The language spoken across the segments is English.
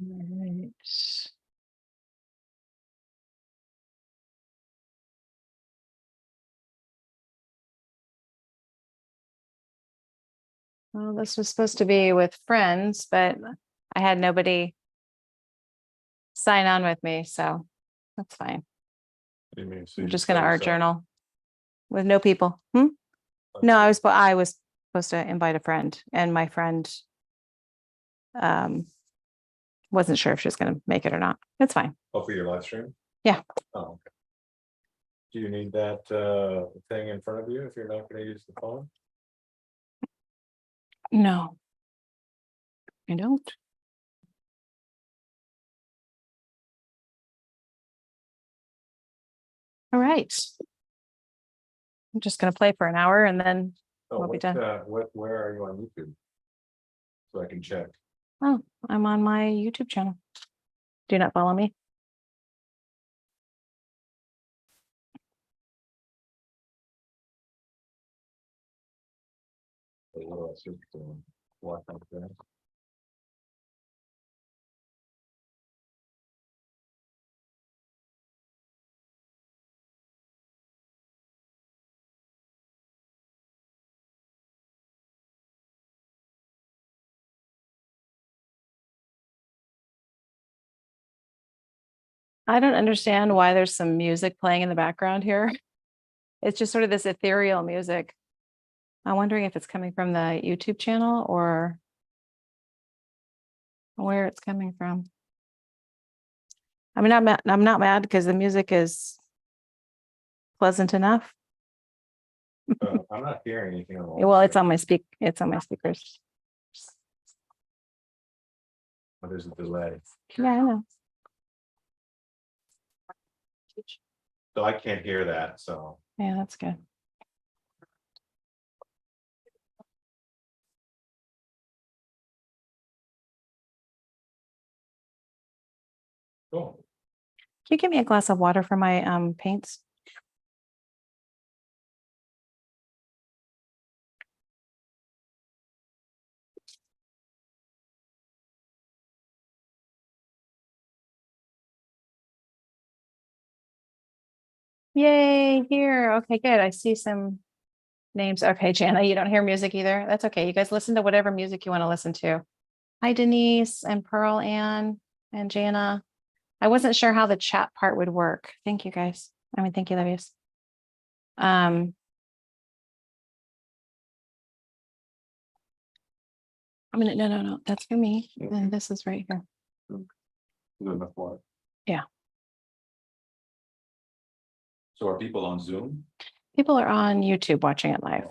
Right. Well, this was supposed to be with friends, but I had nobody sign on with me, so that's fine. You mean, so I'm you just gonna by art yourself? journal with no people. No, I was supposed to invite a friend, and my friend wasn't sure if she was gonna make it or not. It's fine. Oh, for your live stream? Yeah. Oh, okay. Do you need that thing in front of you if you're not gonna use the phone? No, I don't. All right. I'm just gonna play for an hour and then Oh, we'll be what, done. where are you on YouTube? So I can check. Oh, I'm on my YouTube channel. Do not follow me. What else is watch out there? I don't understand why there's some music playing in the background here. It's just sort of this ethereal music. I'm wondering if it's coming from the YouTube channel or where it's coming from. I mean, I'm not mad because the music is pleasant enough. I'm not hearing anything on the. Well, it's on my speakers. But there's a delay. Yeah, I know. So I can't hear that, so. Yeah, that's good. Cool. Can you give me a glass of water for my paints? Yay, here. Okay, good. I see some names. Okay, Jana, you don't hear music either. That's okay. You guys listen to whatever music you want to listen to. Hi, Denise and Pearl Ann and Jana. I wasn't sure how the chat part would work. Thank you guys. I mean, thank you, Levius. I mean, no. That's for me. And this is right here. Good enough water. Yeah. So are people on Zoom? People are on YouTube watching it live.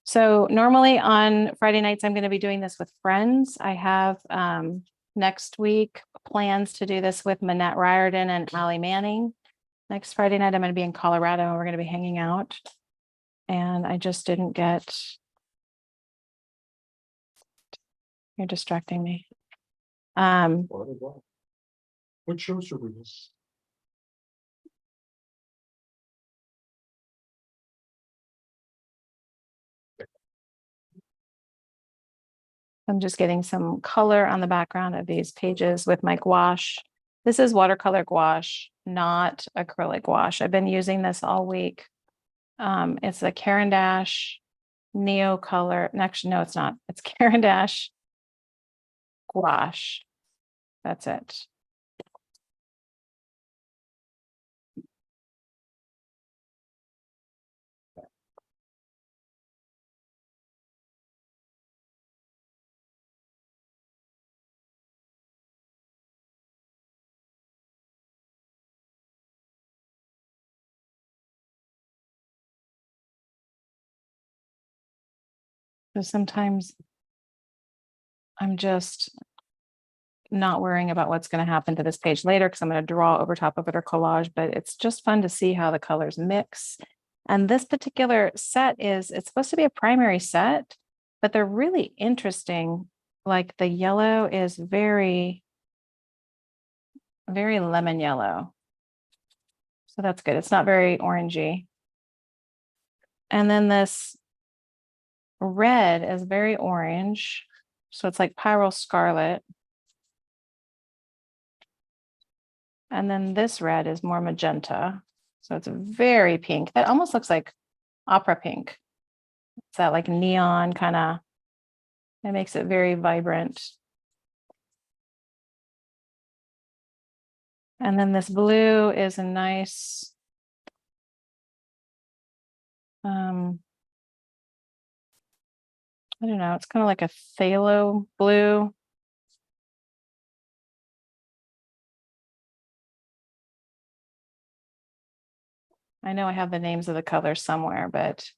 So normally on Friday nights, I'm going to be doing this with friends. I have next week plans to do this with Manette Riordan and Allie Manning. Next Friday night, I'm going to be in Colorado and we're going to be hanging out. And I just didn't get. You're distracting me. What show should we? I'm just getting some color on the background of these pages with my gouache. This is watercolor gouache, not acrylic gouache. I've been using this all week. It's a Caran d'Ache Neo Color. Actually, no, it's not. It's Caran d'Ache gouache. That's it. So sometimes I'm just not worrying about what's going to happen to this page later because I'm going to draw over top of it or collage, but it's just fun to see how the colors mix. And this particular set it's supposed to be a primary set, but they're really interesting. Like the yellow is very, very lemon yellow. So that's good. It's not very orangey. And then this red is very orange. So it's like Pyrrole Scarlet. And then this red is more magenta. So it's very pink. That almost looks like opera pink. It's that like neon kind of, it makes it very vibrant. And then this blue is a nice, I don't know, it's kind of like a phthalo blue. I know I have the names of the colors somewhere, but.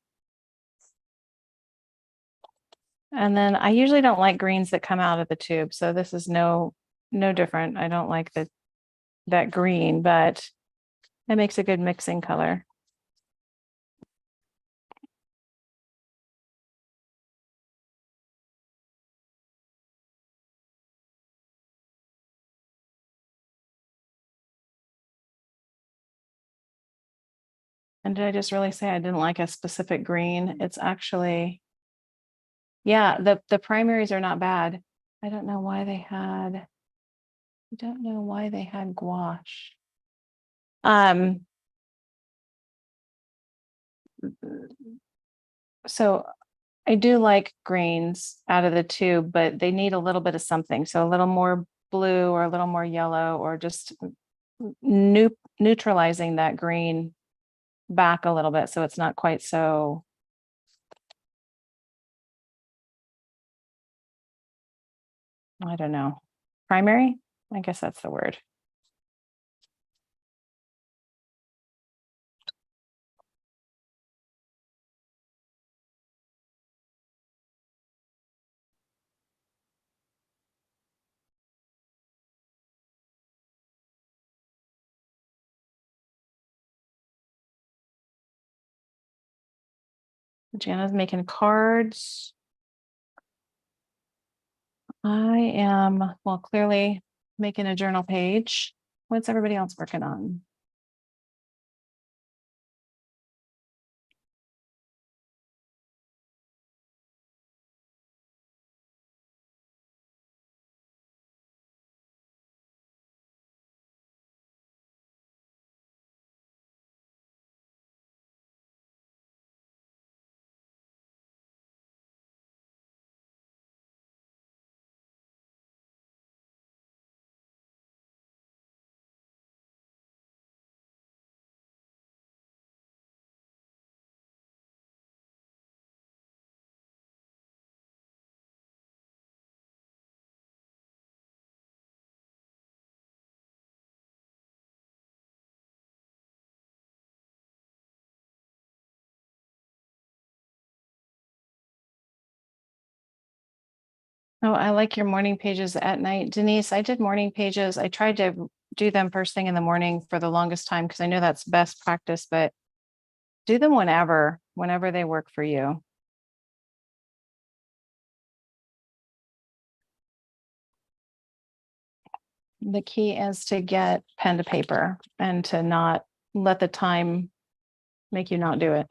And then I usually don't like greens that come out of the tube. So this is no different. I don't like that green, but it makes a good mixing color. And did I just really say I didn't like a specific green? It's actually, yeah, the primaries are not bad. I don't know why they had, gouache. So I do like greens out of the tube, but they need a little bit of something. So a little more blue or a little more yellow, or just neutralizing that green back a little bit so it's not quite so. I don't know. Primary? I guess that's the word. Jana's making cards. I am, well, clearly making a journal page. What's everybody else working on? Oh, I like your morning pages at night. Denise, I did morning pages. I tried to do them first thing in the morning for the longest time because I know that's best practice, but do them whenever they work for you. The key is to get pen to paper and to not let the time make you not do it.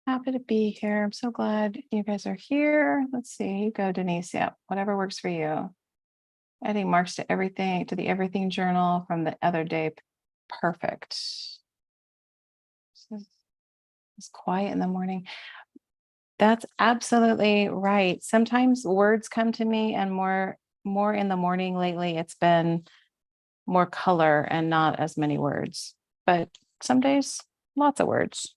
Happy to be here. I'm so glad you guys are here. Let's see, you go, Denise. Yeah, whatever works for you. Adding marks to everything, to the everything journal from the other day. Perfect. It's quiet in the morning. That's absolutely right. Sometimes words come to me, and more in the morning lately, it's been more color and not as many words. But some days, lots of words.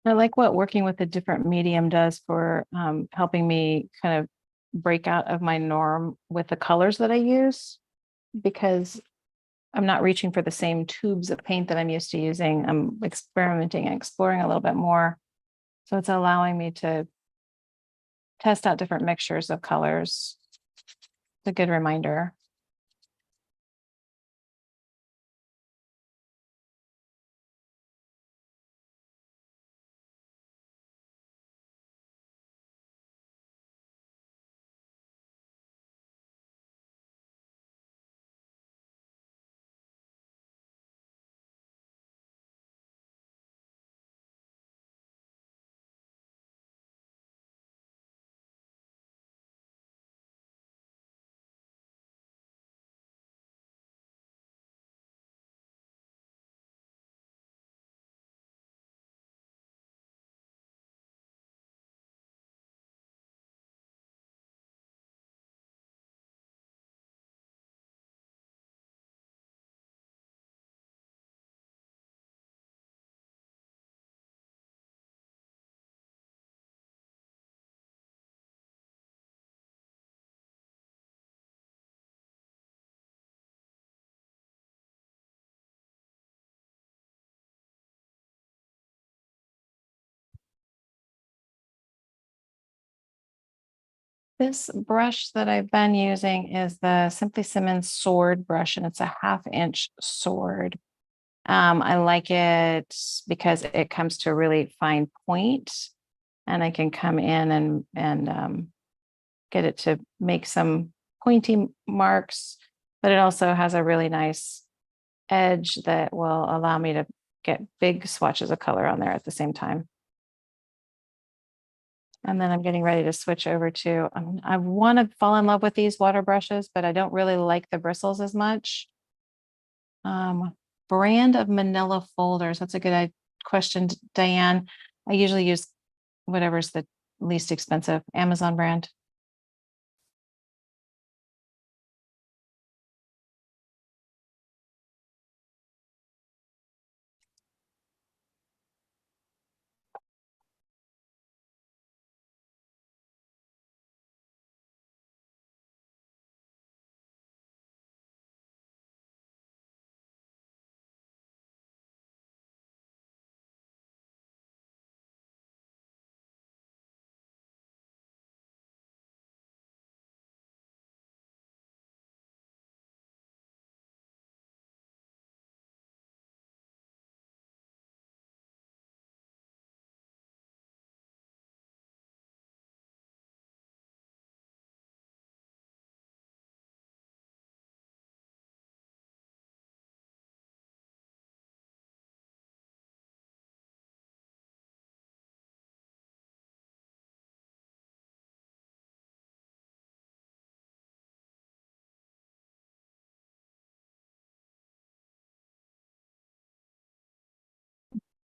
I like what working with a different medium does for helping me kind of break out of my norm with the colors that I use, because I'm not reaching for the same tubes of paint that I'm used to using. I'm experimenting and exploring a little bit more. So it's allowing me to test out different mixtures of colors. It's a good reminder. This brush that I've been using is the Simply Simmons sword brush, and it's a 1/2 inch sword. I like it because it comes to a really fine point, and I can come in and get it to make some pointy marks, but it also has a really nice edge that will allow me to get big swatches of color on there at the same time. And then I'm getting ready to switch over to, I want to fall in love with these water brushes, but I don't really like the bristles as much. Brand of Manila folders. That's a good question, Diane. I usually use whatever's the least expensive, Amazon brand.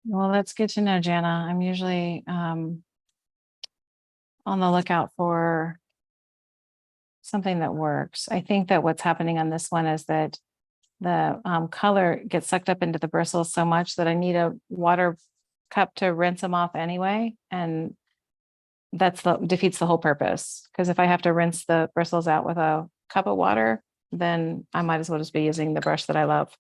Well, that's good to know, Jana. I'm usually on the lookout for something that works. I think that what's happening on this one is that the color gets sucked up into the bristles so much that I need a water cup to rinse them off anyway. And that's defeats the whole purpose. Because if I have to rinse the bristles out with a cup of water, then I might as well just be using the brush that I love.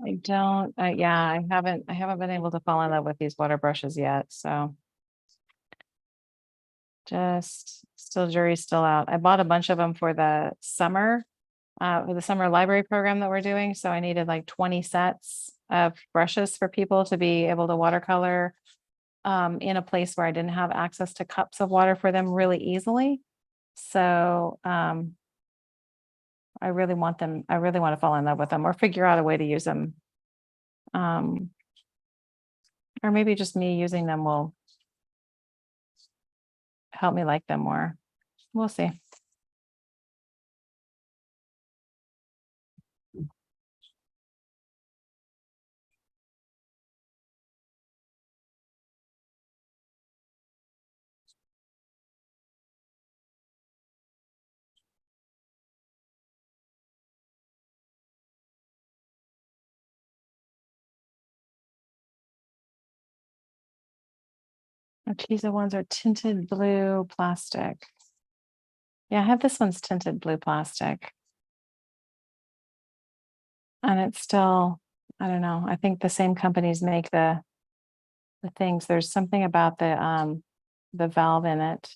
I don't, yeah, I haven't been able to fall in love with these water brushes yet. So just still jury's still out. I bought a bunch of them for the summer library program that we're doing. So I needed like 20 sets of brushes for people to be able to watercolor in a place where I didn't have access to cups of water for them really easily. So I really want them, I really want to fall in love with them or figure out a way to use them. Or maybe just me using them will help me like them more. We'll see. Arteza ones are tinted blue plastic. Yeah, I have this one's tinted blue plastic. And it's still, I don't know, I think the same companies make the things. There's something about the valve in it.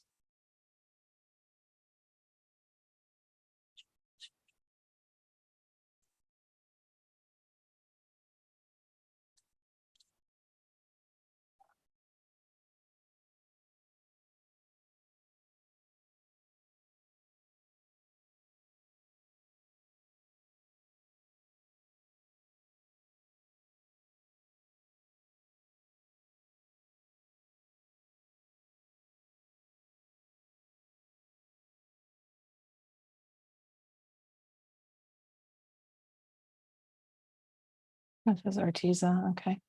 This is Arteza, okay.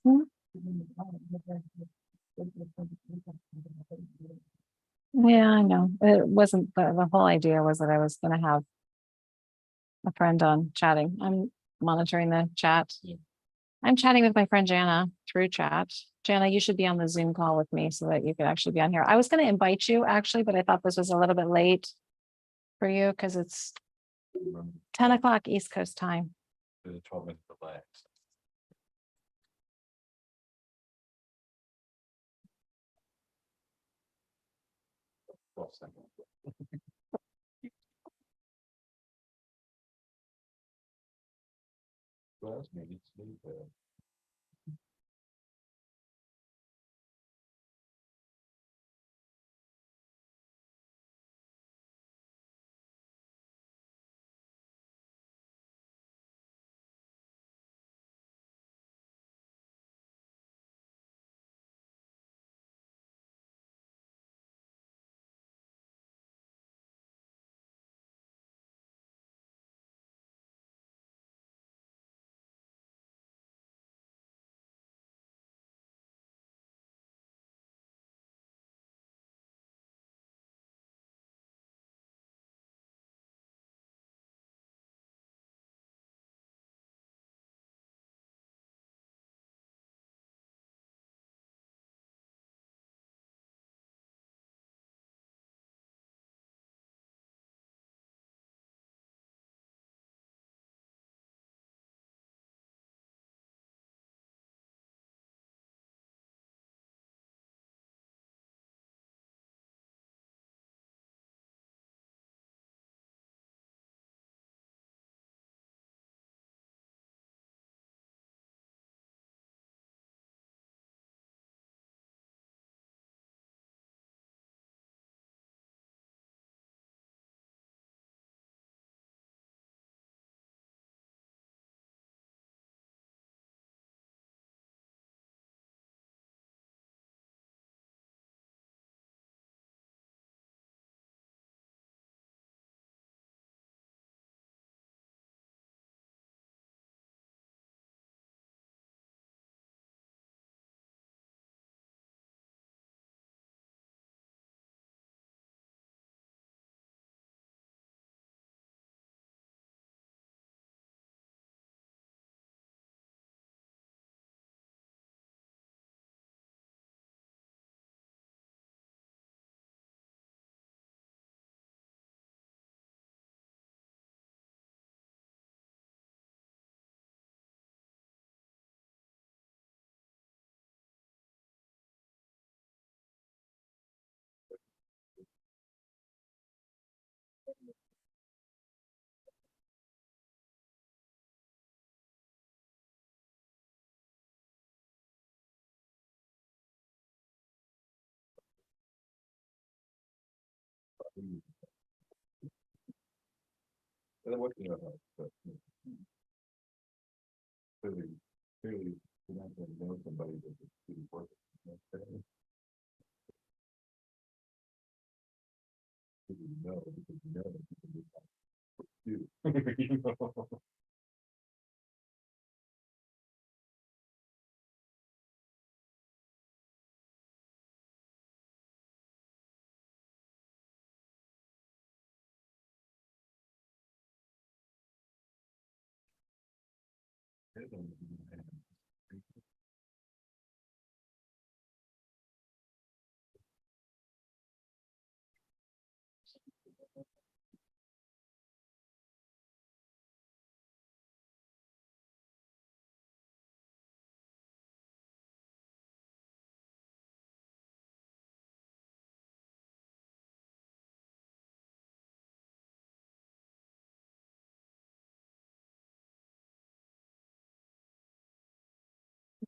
Hmm. Yeah, I know. It wasn't, the whole idea was that I was gonna have a friend on chatting. I'm monitoring the chat. I'm chatting with my friend Jana through chat. Jana, you should be on the Zoom call with me so that you could actually be on here. I was gonna invite you actually, but I thought this was a little bit late for you because it's 10 o'clock East Coast time. The 12-minute delay. Well, second. Well, maybe it's And then what, you know, but, clearly, clearly, you're not gonna know somebody that is really working. You know, because you know that you can do that. You. You know?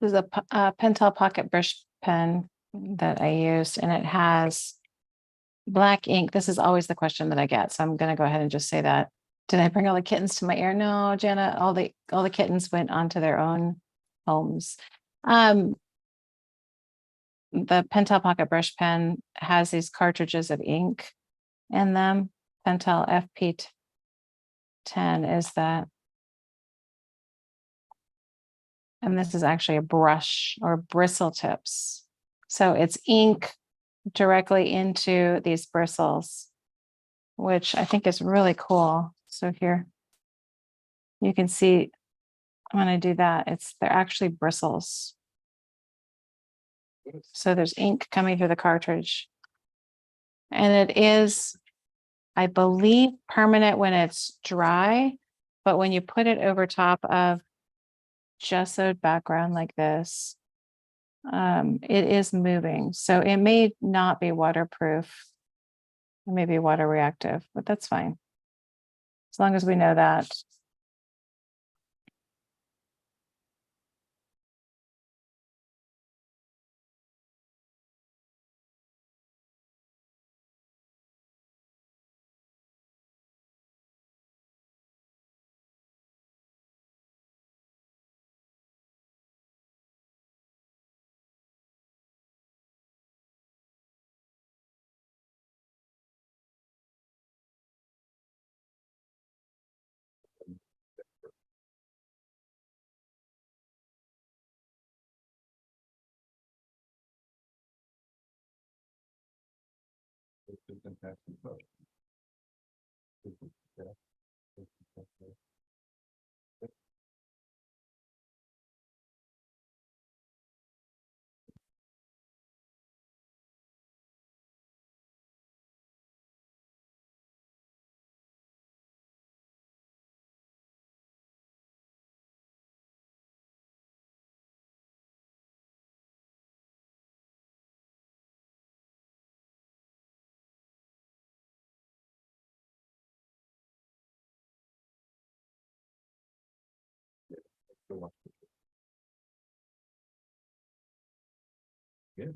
This is a Pentel Pocket Brush pen that I used, and it has black ink. This is always the question that I get, so I'm gonna go ahead and just say that. Did I bring all the kittens to my ear? No, Jana, all the kittens went onto their own homes. The Pentel Pocket Brush pen has these cartridges of ink in them. Pentel FP10 is that. And this is actually a brush or bristle tips. So it's ink directly into these bristles, which I think is really cool. So here you can see when I do that, they're actually bristles. So there's ink coming through the cartridge. And it is, I believe, permanent when it's dry, but when you put it over top of gessoed background like this, it is moving. So it may not be waterproof. It may be water reactive, but that's fine. As long as we know that. It's a fantastic book. Yeah. Yeah.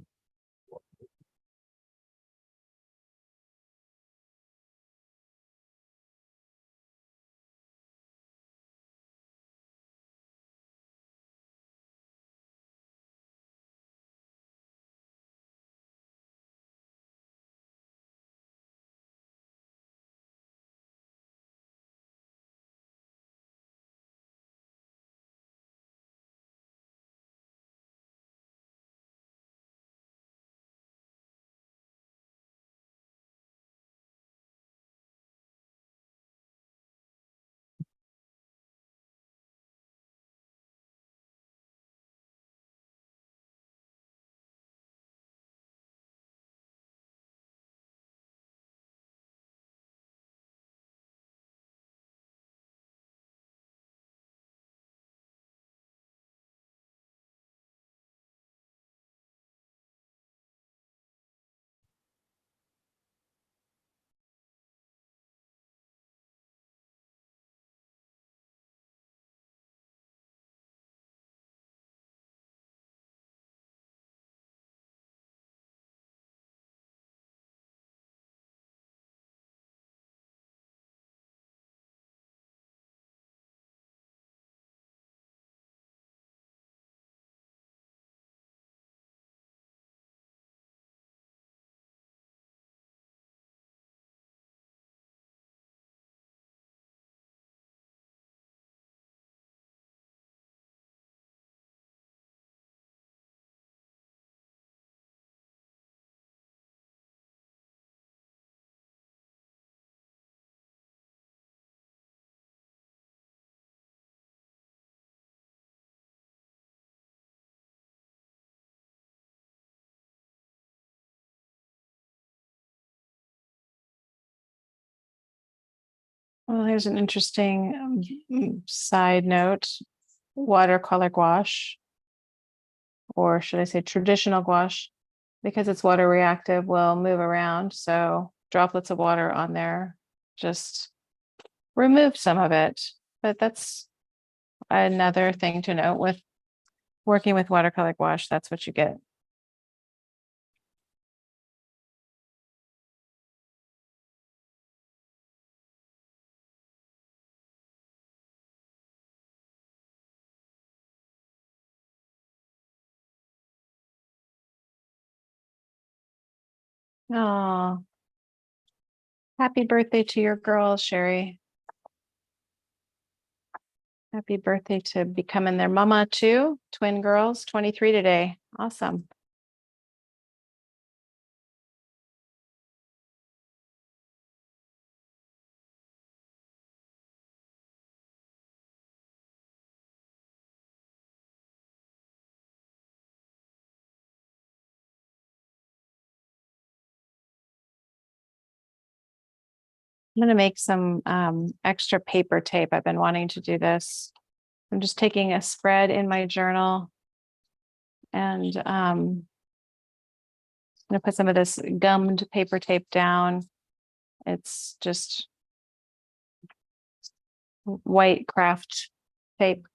Well, here's an interesting side note. Watercolor gouache, or should I say traditional gouache, because it's water reactive, will move around. So droplets of water on there just remove some of it. But that's another thing to note with working with watercolor gouache. That's what you get. Oh, happy birthday to your girls, Sherry. Happy birthday to becoming their mama too. Twin girls, 23 today. Awesome. I'm going to make some extra paper tape. I've been wanting to do this. I'm just taking a spread in my journal and I'm going to put some of this gummed paper tape down. It's just white craft tape.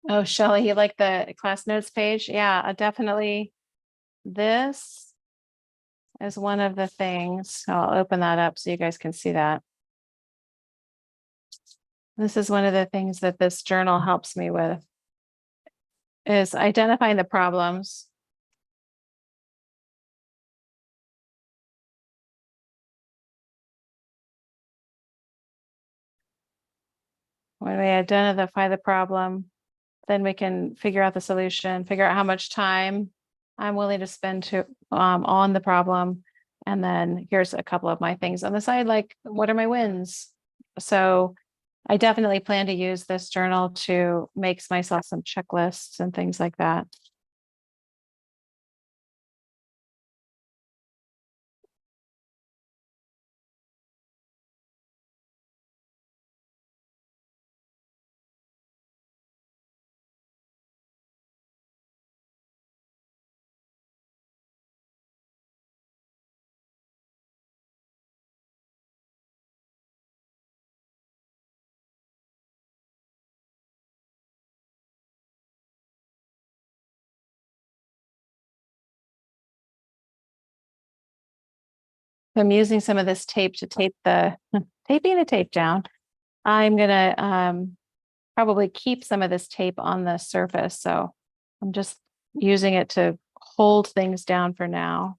Oh, Shelley, you like the class notes page? Yeah, definitely. This is one of the things. I'll open that up so you guys can see that. This is one of the things that this journal helps me with, is identifying the problems. When we identify the problem, then we can figure out the solution, figure out how much time I'm willing to spend on the problem. And then here's a couple of my things on the side, like what are my wins? So I definitely plan to use this journal to make myself some checklists and things like that. I'm using some of this tape to tape the taping the tape down. I'm gonna probably keep some of this tape on the surface. So I'm just using it to hold things down for now.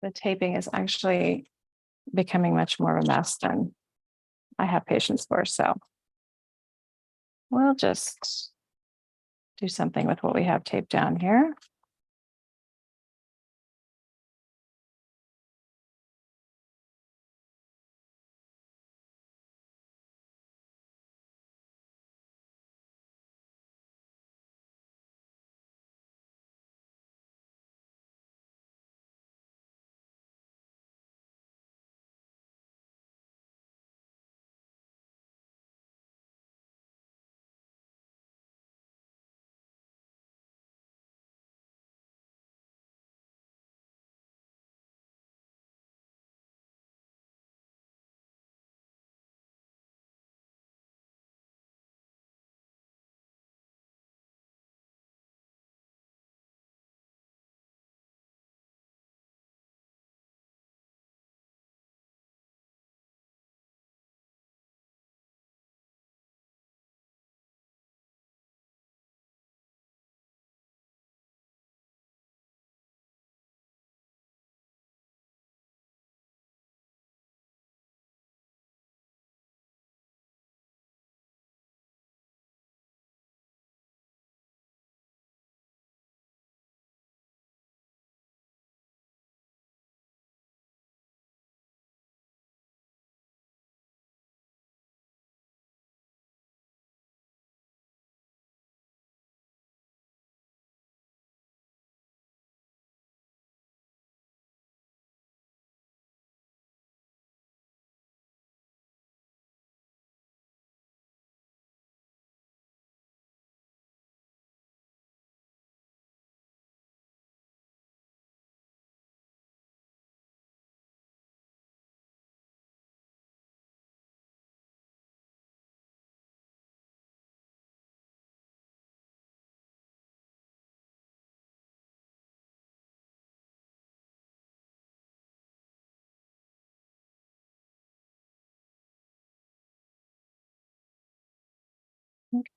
the taping is actually becoming much more of a mess than I have patience for, so we'll just do something with what we have taped down here.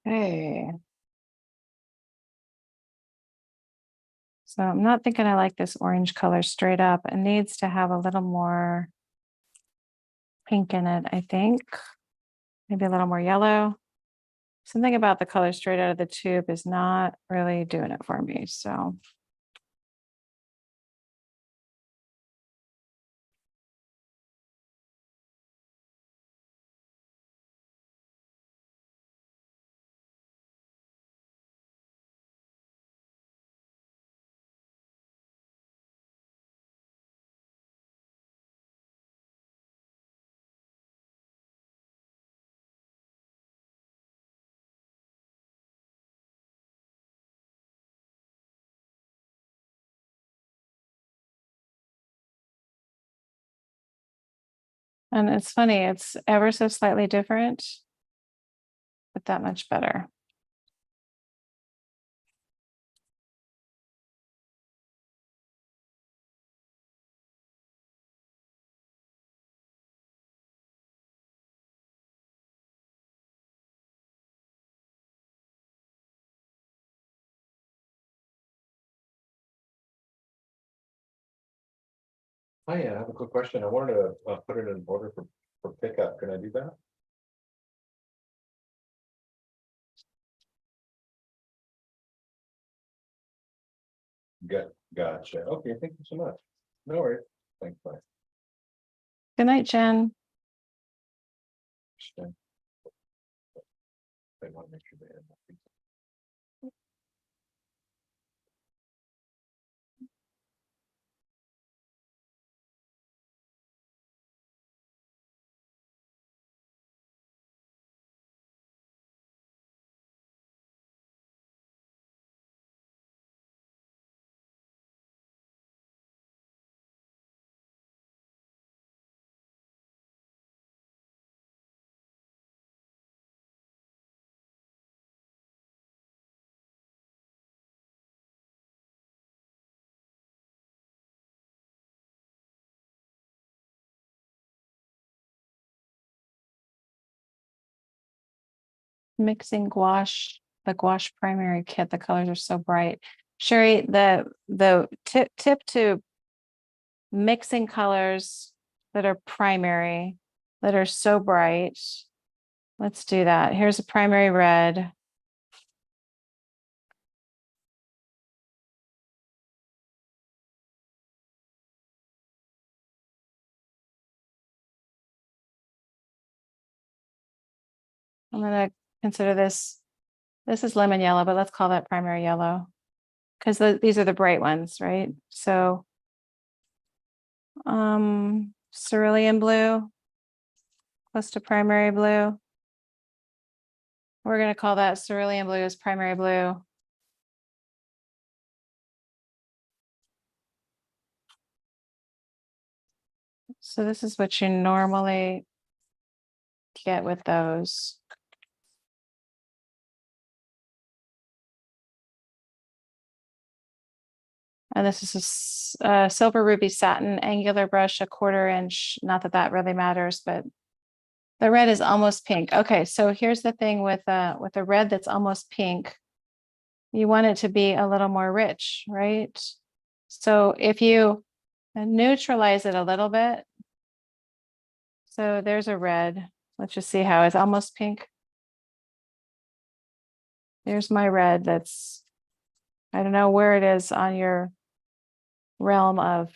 Okay. So I'm not thinking I like this orange color straight up. It needs to have a little more pink in it, I think. Maybe a little more yellow. Something about the color straight out of the tube is not really doing it for me, so. And it's funny, it's ever so slightly different, but that much better. Hi, I have a quick question. I wanted to put it in order for pickup. Can I do that? Gotcha. Okay, thank you so much. No worries. Thanks, bye. Good night, Jen. Understand. I want to make sure they have that. Mixing gouache, the gouache primary kit, the colors are so bright. Sherry, the tip to mixing colors that are primary, that are so bright. Let's do that. Here's a primary red. I'm gonna consider this, this is lemon yellow, but let's call that primary yellow. Because these are the bright ones, right? So cerulean blue, close to primary blue. We're gonna call that cerulean blue as primary blue. So this is what you normally get with those. And this is a silver ruby satin angular brush, 1/4 inch. Not that that really matters, but the red is almost pink. Okay, so here's the thing with a red that's almost pink. You want it to be a little more rich, right? So if you neutralize it a little bit, so there's a red. Let's just see how it's almost pink. There's my red that's, I don't know where it is on your realm of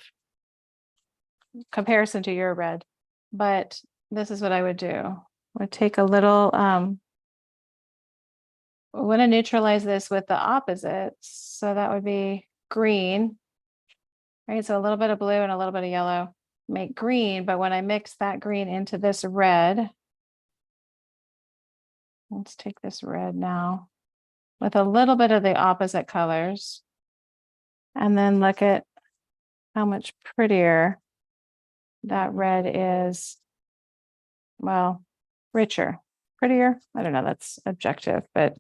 comparison to your red, but this is what I would do. I would take a little, I want to neutralize this with the opposites. So that would be green, right? So a little bit of blue and a little bit of yellow make green, but when I mix that green into this red, let's take this red now with a little bit of the opposite colors, and then look at how much prettier that red is. Well, richer, prettier. I don't know, that's objective, but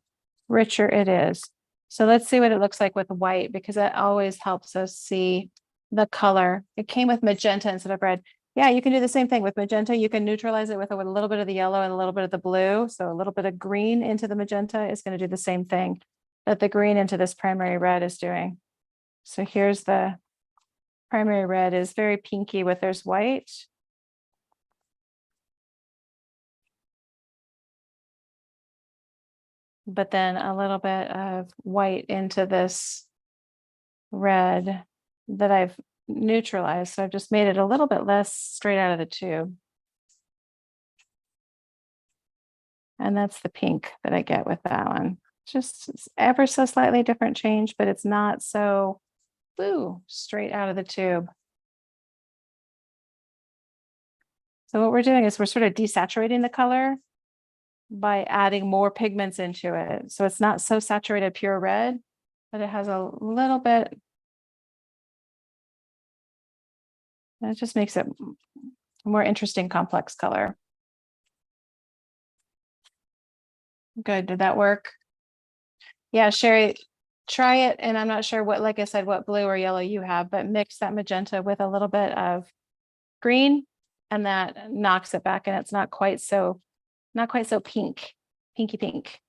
richer it is. So let's see what it looks like with white, because that always helps us see the color. It came with magenta instead of red. Yeah, you can do the same thing with magenta. You can neutralize it with a little bit of the yellow and a little bit of the blue. So a little bit of green into the magenta is going to do the same thing that the green into this primary red is doing. So here's the primary red is very pinky with there's white. But then a little bit of white into this red that I've neutralized. So I've just made it a little bit less straight out of the tube. And that's the pink that I get with that one. Just ever so slightly different change, but it's not so, woo, straight out of the tube. So what we're doing is we're sort of desaturating the color by adding more pigments into it. So it's not so saturated pure red, but it has a little bit. And it just makes it a more interesting, complex color. Good. Did that work? Yeah, Sherry, try it. And I'm not sure what, like I said, what blue or yellow you have, but mix that magenta with a little bit of green, and that knocks it back, and it's not quite so pink, pinky pink.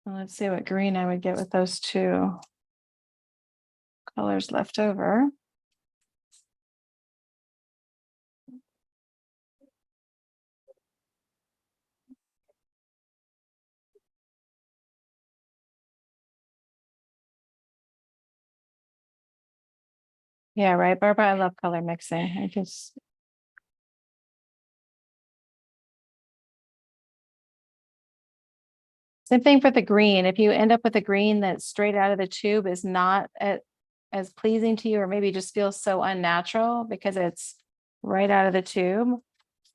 Well, let's see what green I would get with those two colors left over. Yeah, right, Barbara, I love color mixing. I just. Same thing for the green. If you end up with a green that's straight out of the tube is not as pleasing to you, or maybe just feels so unnatural because it's right out of the tube,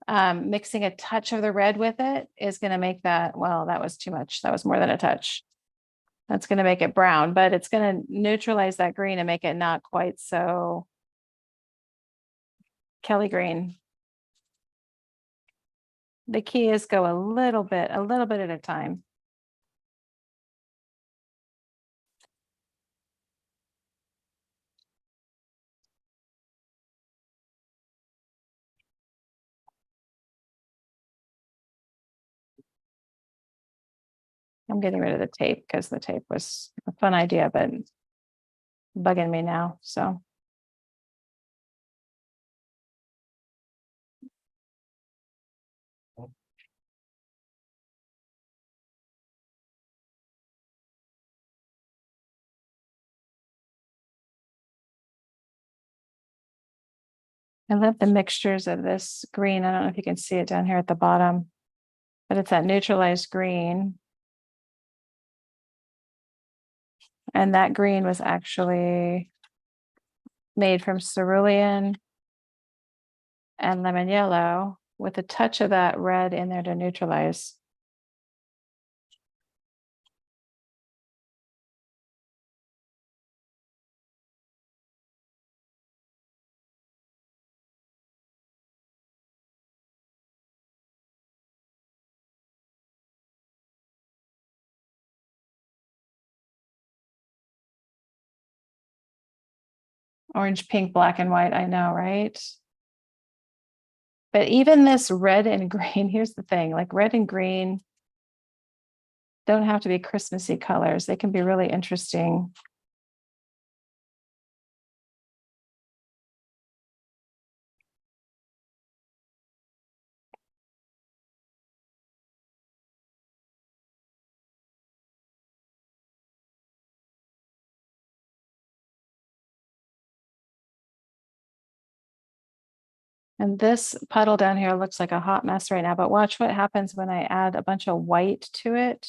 mixing a touch of the red with it is going to make that, well, that was too much. That was more than a touch. That's gonna make it brown, but it's gonna neutralize that green and make it not quite so Kelly green. The key is go a little bit at a time. I'm getting rid of the tape because the tape was a fun idea, but bugging me now, so. I love the mixtures of this green. I don't know if you can see it down here at the bottom, but it's that neutralized green. And that green was actually made from cerulean and lemon yellow with a touch of that red in there to neutralize. Orange, pink, black and white, I know, right? But even this red and green, here's the thing, like red and green don't have to be Christmassy colors. They can be really interesting. And this puddle down here looks like a hot mess right now, but watch what happens when I add a bunch of white to it.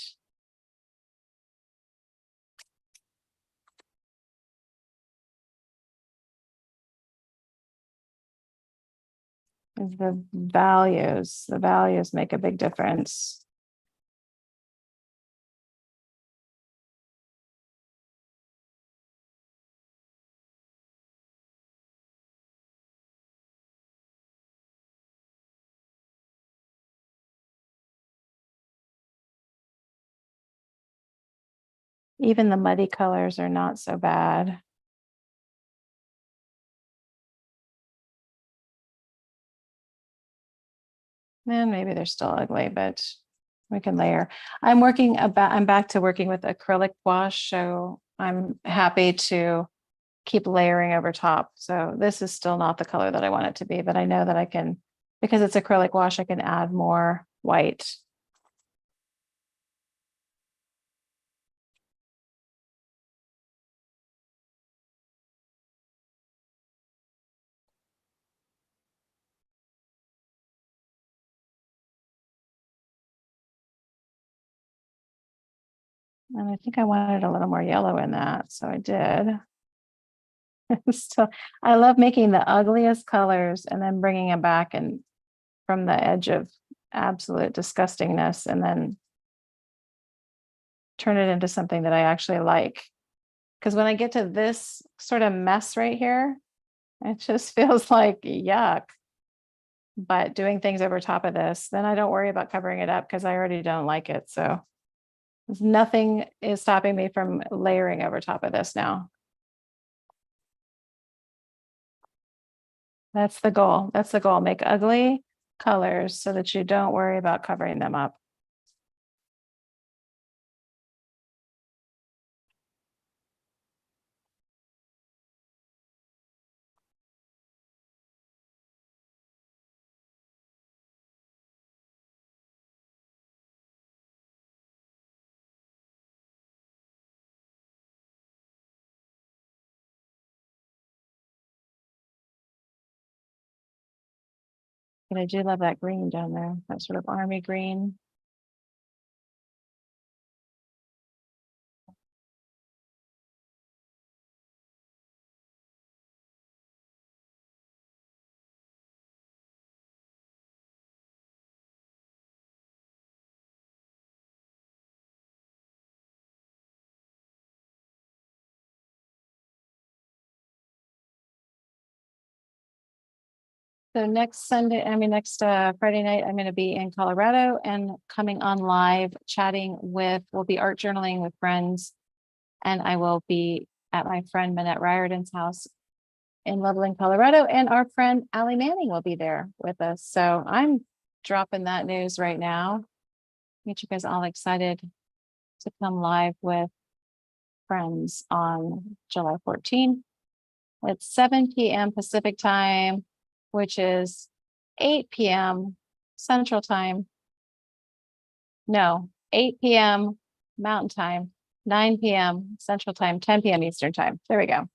Is the values make a big difference. Even the muddy colors are not so bad. And maybe they're still ugly, but we can layer. I'm back to working with acrylic wash, so I'm happy to keep layering over top. So this is still not the color that I want it to be, but I know that I can, because it's acrylic wash, I can add more white. And I think I wanted a little more yellow in that, so I did. So I love making the ugliest colors and then bringing them back and from the edge of absolute disgustingness and then turn it into something that I actually like. Because when I get to this sort of mess right here, it just feels like yuck. But doing things over top of this, then I don't worry about covering it up because I already don't like it. So nothing is stopping me from layering over top of this now. That's the goal. That's the goal. Make ugly colors so that you don't worry about covering them up. But I do love that green down there, that sort of army green. So next Friday night, I'm gonna be in Colorado and coming on live chatting we'll be art journaling with friends. And I will be at my friend Manette Riordan's house in Loveland, Colorado, and our friend Allie Manning will be there with us. So I'm dropping that news right now. Get you guys all excited to come live with friends on July 14th. It's 7 p.m. Pacific time, which is 8 p.m. Central time. No, 8 p.m. Mountain time, 9 p.m. Central time, 10 p.m. Eastern time. There we go.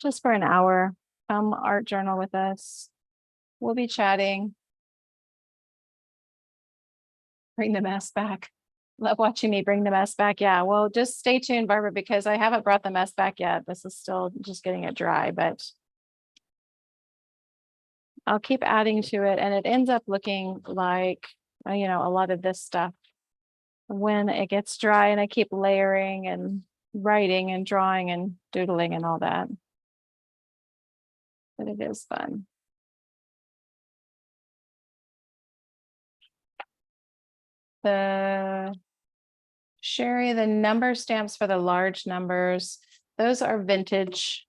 Just for an hour, come art journal with us. We'll be chatting. Bring the mess back. Love watching me bring the mess back. Yeah, well, just stay tuned, Barbara, because I haven't brought the mess back yet. This is still just getting it dry, but I'll keep adding to it, and it ends up looking like, a lot of this stuff when it gets dry, and I keep layering and writing and drawing and doodling and all that. But it is fun. Sherry, the number stamps for the large numbers, those are vintage.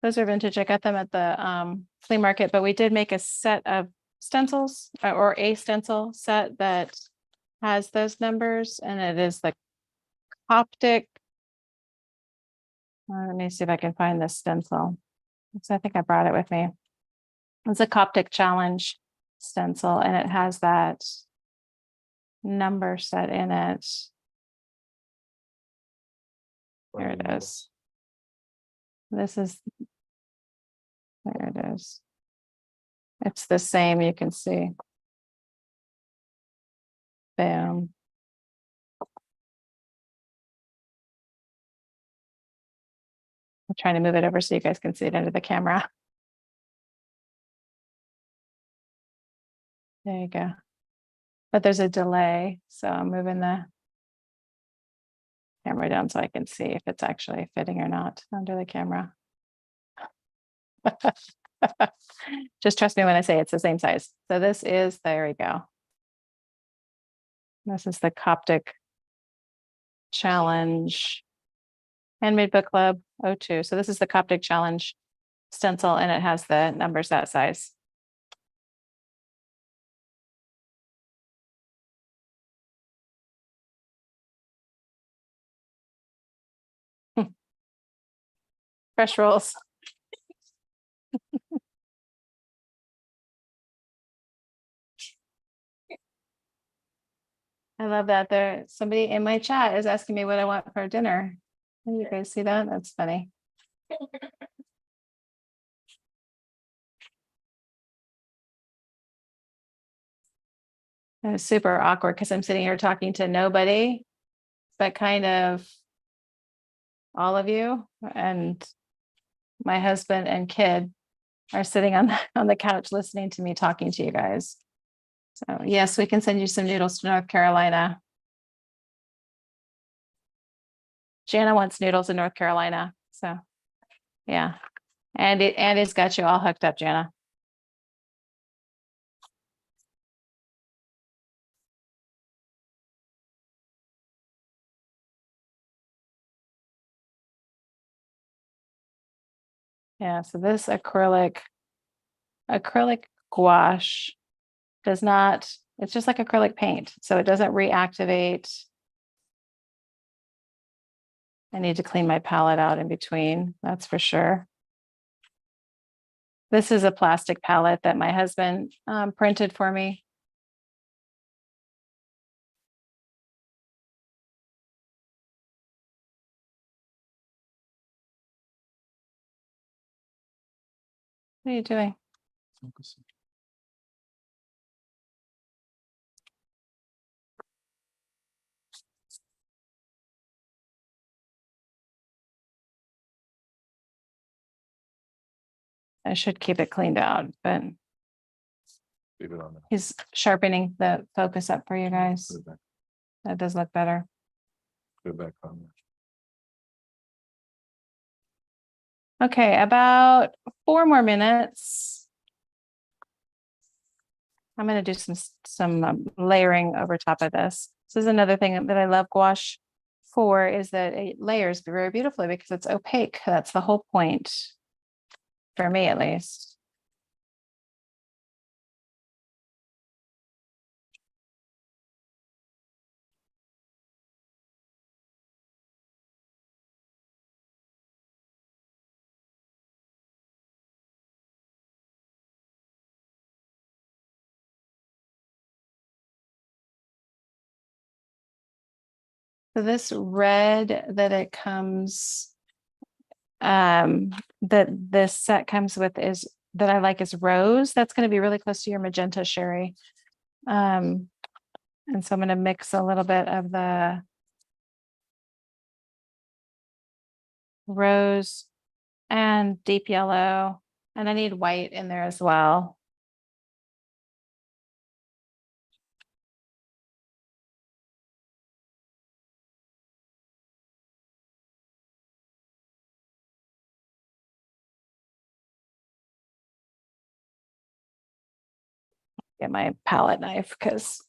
Those are vintage. I got them at the flea market, but we did make a set of stencils or a stencil set that has those numbers, and it is the Coptic. Let me see if I can find this stencil. So I think I brought it with me. It's a Coptic challenge stencil, and it has that number set in it. There it is. There it is. It's the same, you can see. Boom. I'm trying to move it over so you guys can see it under the camera. There you go. But there's a delay, so I'm moving the camera down so I can see if it's actually fitting or not under the camera. Just trust me when I say it's the same size. So there we go. This is the Coptic Challenge Handmade Book Club 02. So this is the Coptic Challenge stencil, and it has the numbers that size. Fresh rolls. I love that. Somebody in my chat is asking me what I want for dinner. You guys see that? That's funny. It's super awkward because I'm sitting here talking to nobody, but kind of all of you, and my husband and kid are sitting on the couch listening to me talking to you guys. So yes, we can send you some noodles to North Carolina. Jana wants noodles in North Carolina. So yeah. And Andy's got you all hooked up, Jana. Yeah, so this acrylic gouache does not, it's just like acrylic paint, so it doesn't reactivate. I need to clean my palette out in between, that's for sure. This is a plastic palette that my husband printed for me. What are you doing? Focusing. I should keep it cleaned out, but Leave it on there. he's sharpening the focus up for you guys. Put it back. That does look better. Put it back on there. Okay, about 4 more minutes. I'm gonna do some layering over top of this. This is another thing that I love gouache for, is that it layers very beautifully because it's opaque. That's the whole point, for me at least. So this red that it comes, that this set comes with is, that I like, is rose. That's going to be really close to your magenta, Sherry. And so I'm going to mix a little bit of the rose and deep yellow, and I need white in there as well. Get my palette knife because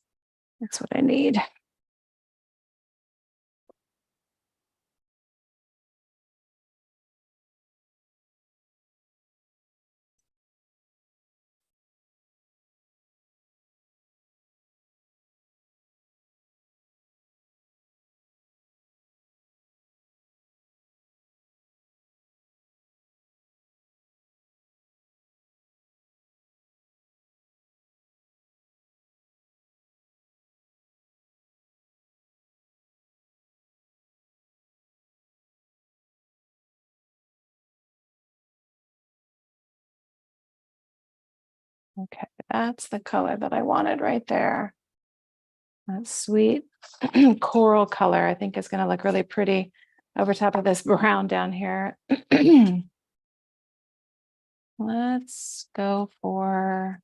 that's what I need. Okay, that's the color that I wanted right there. That sweet coral color, I think, is going to look really pretty over top of this brown down here. Let's go for,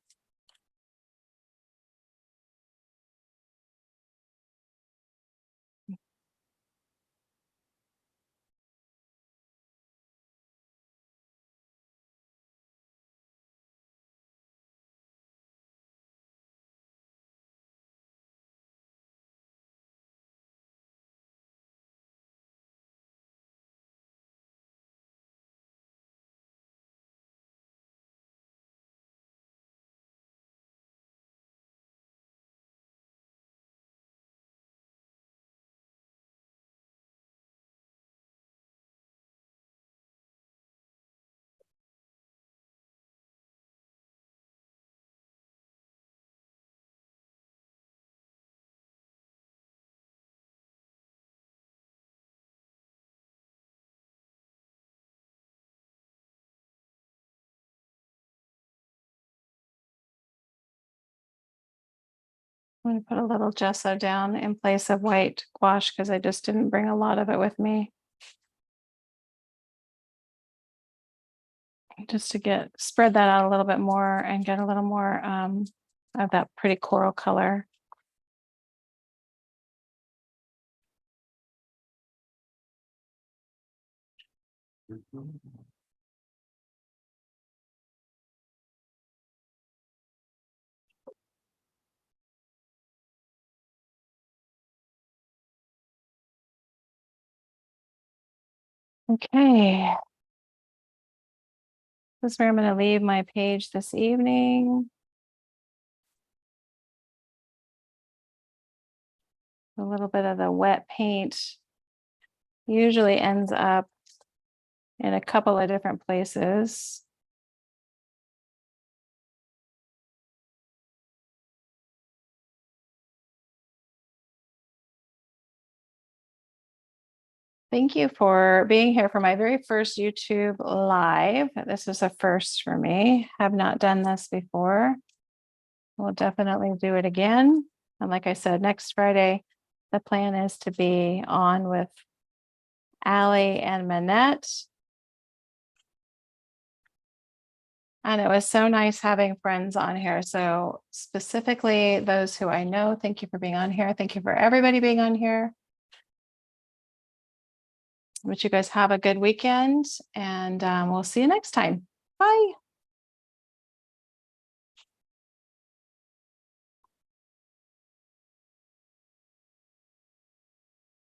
I'm going to put a little gesso down in place of white gouache because I just didn't bring a lot of it with me. Just to spread that out a little bit more and get a little more of that pretty coral color. Okay. This is where I'm going to leave my page this evening. A little bit of the wet paint usually ends up in a couple of different places. Thank you for being here for my very first YouTube live. This is a first for me. Have not done this before. We'll definitely do it again. And like I said, next Friday, the plan is to be on with Allie and Manette. And it was so nice having friends on here. So specifically those who I know, thank you for being on here. Thank you for everybody being on here. Wish you guys have a good weekend and we'll see you next time. Bye.